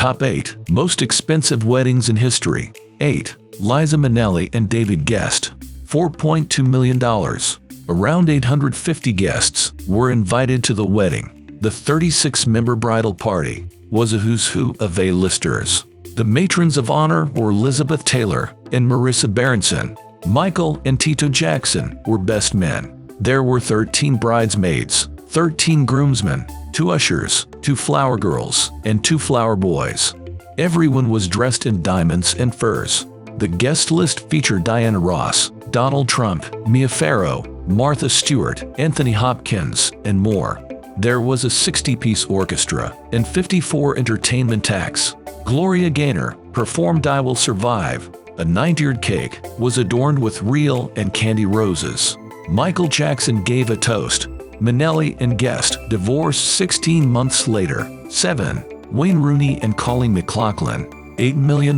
Top 8 Most Expensive Weddings in History. 8. Liza Minnelli and David Gest. $4.2 million. Around 850 guests were invited to the wedding. The 36-member bridal party was a who's who of A-listers. The matrons of honor were Elizabeth Taylor and Marissa Berenson. Michael and Tito Jackson were best men. There were 13 bridesmaids, 13 groomsmen, 2 ushers, 2 flower girls, and 2 flower boys. Everyone was dressed in diamonds and furs. The guest list featured Diana Ross, Donald Trump, Mia Farrow, Martha Stewart, Anthony Hopkins, and more. There was a 60-piece orchestra and 54 entertainment acts. Gloria Gaynor performed I Will Survive. A 9-tiered cake was adorned with real and candy roses. Michael Jackson gave a toast. Minnelli and Gest divorced 16 months later. 7. Wayne Rooney and Coleen McLoughlin. $8 million.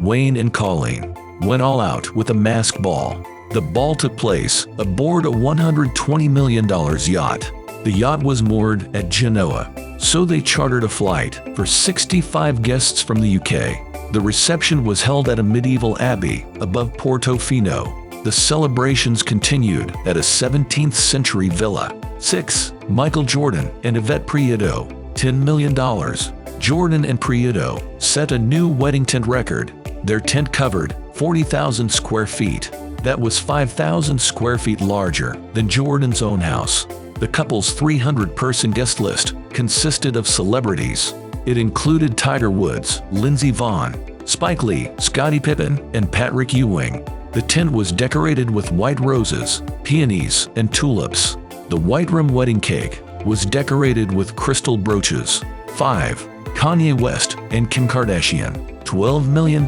Wayne and Coleen went all out with a masked ball. The ball took place aboard a $120 million yacht. The yacht was moored at Genoa, so they chartered a flight for 65 guests from the UK. The reception was held at a medieval abbey above Portofino. The celebrations continued at a 17th-century villa. 6. Michael Jordan and Yvette Prieto. $10 million. Jordan and Prieto set a new wedding tent record. Their tent covered 40,000 square feet. That was 5,000 square feet larger than Jordan's own house. The couple's 300-person guest list consisted of celebrities. It included Tiger Woods, Lindsey Vonn, Spike Lee, Scottie Pippen, and Patrick Ewing. The tent was decorated with white roses, peonies, and tulips. The white rum wedding cake was decorated with crystal brooches. 5. Kanye West and Kim Kardashian. $12 million.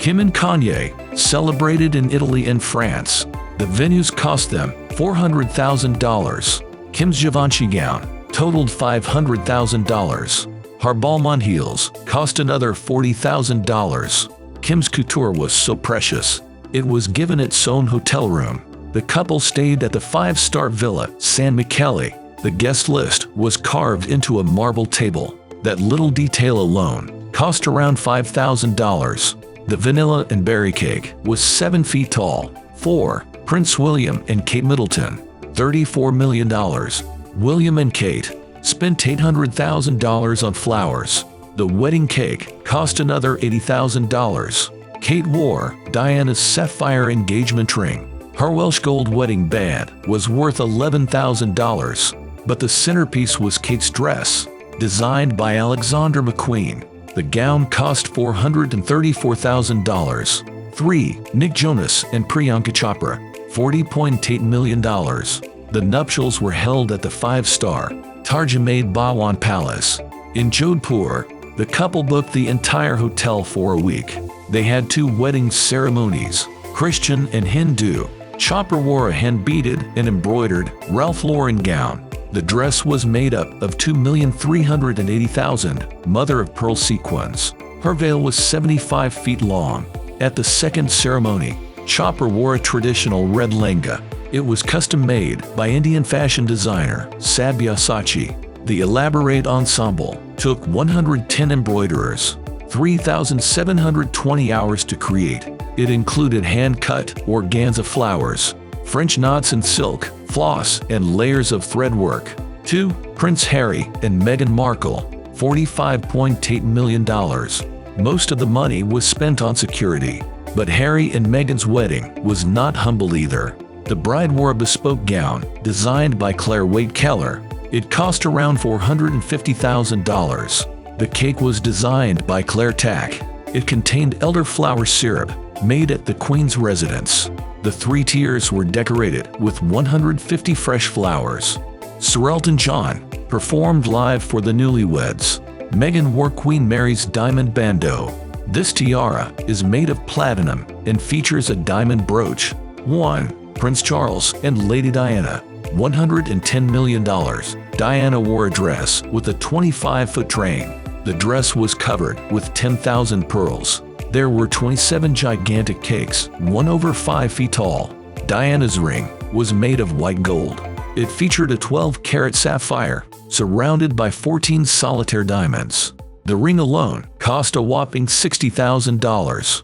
Kim and Kanye celebrated in Italy and France. The venues cost them $400,000. Kim's Givenchy gown totaled $500,000. Her Balmain heels cost another $40,000. Kim's couture was so precious, it was given its own hotel room. The couple stayed at the 5-star Villa San Michele. The guest list was carved into a marble table. That little detail alone cost around $5,000. The vanilla and berry cake was 7 feet tall. 4. Prince William and Kate Middleton. $34 million. William and Kate spent $800,000 on flowers. The wedding cake cost another $80,000. Kate wore Diana's sapphire engagement ring. Her Welsh gold wedding band was worth $11,000. But the centerpiece was Kate's dress, designed by Alexander McQueen. The gown cost $434,000. 3. Nick Jonas and Priyanka Chopra. $40.8 million. The nuptials were held at the 5-star Taj Bhawan Palace in Jodhpur. The couple booked the entire hotel for a week. They had 2 wedding ceremonies, Christian and Hindu. Chopra wore a hand-beaded and embroidered Ralph Lauren gown. The dress was made up of 2,380,000 mother-of-pearl sequins. Her veil was 75 feet long. At the second ceremony, Chopra wore a traditional red lehenga. It was custom-made by Indian fashion designer Sabyasachi. The elaborate ensemble took 110 embroiderers, 3,720 hours to create. It included hand-cut organza flowers, French knots and silk, floss, and layers of thread work. 2. Prince Harry and Meghan Markle. $45.8 million. Most of the money was spent on security. But Harry and Meghan's wedding was not humble either. The bride wore a bespoke gown designed by Claire Wade Keller. It cost around $450,000. The cake was designed by Claire Tack. It contained elderflower syrup made at the Queen's residence. The 3 tiers were decorated with 150 fresh flowers. Sir Elton John performed live for the newlyweds. Meghan wore Queen Mary's diamond bandeau. This tiara is made of platinum and features a diamond brooch. 1. Prince Charles and Lady Diana. $110 million. Diana wore a dress with a 25-foot train. The dress was covered with 10,000 pearls. There were 27 gigantic cakes, 1 over 5 feet tall. Diana's ring was made of white gold. It featured a 12-carat sapphire, surrounded by 14 solitaire diamonds. The ring alone cost a whopping $60,000.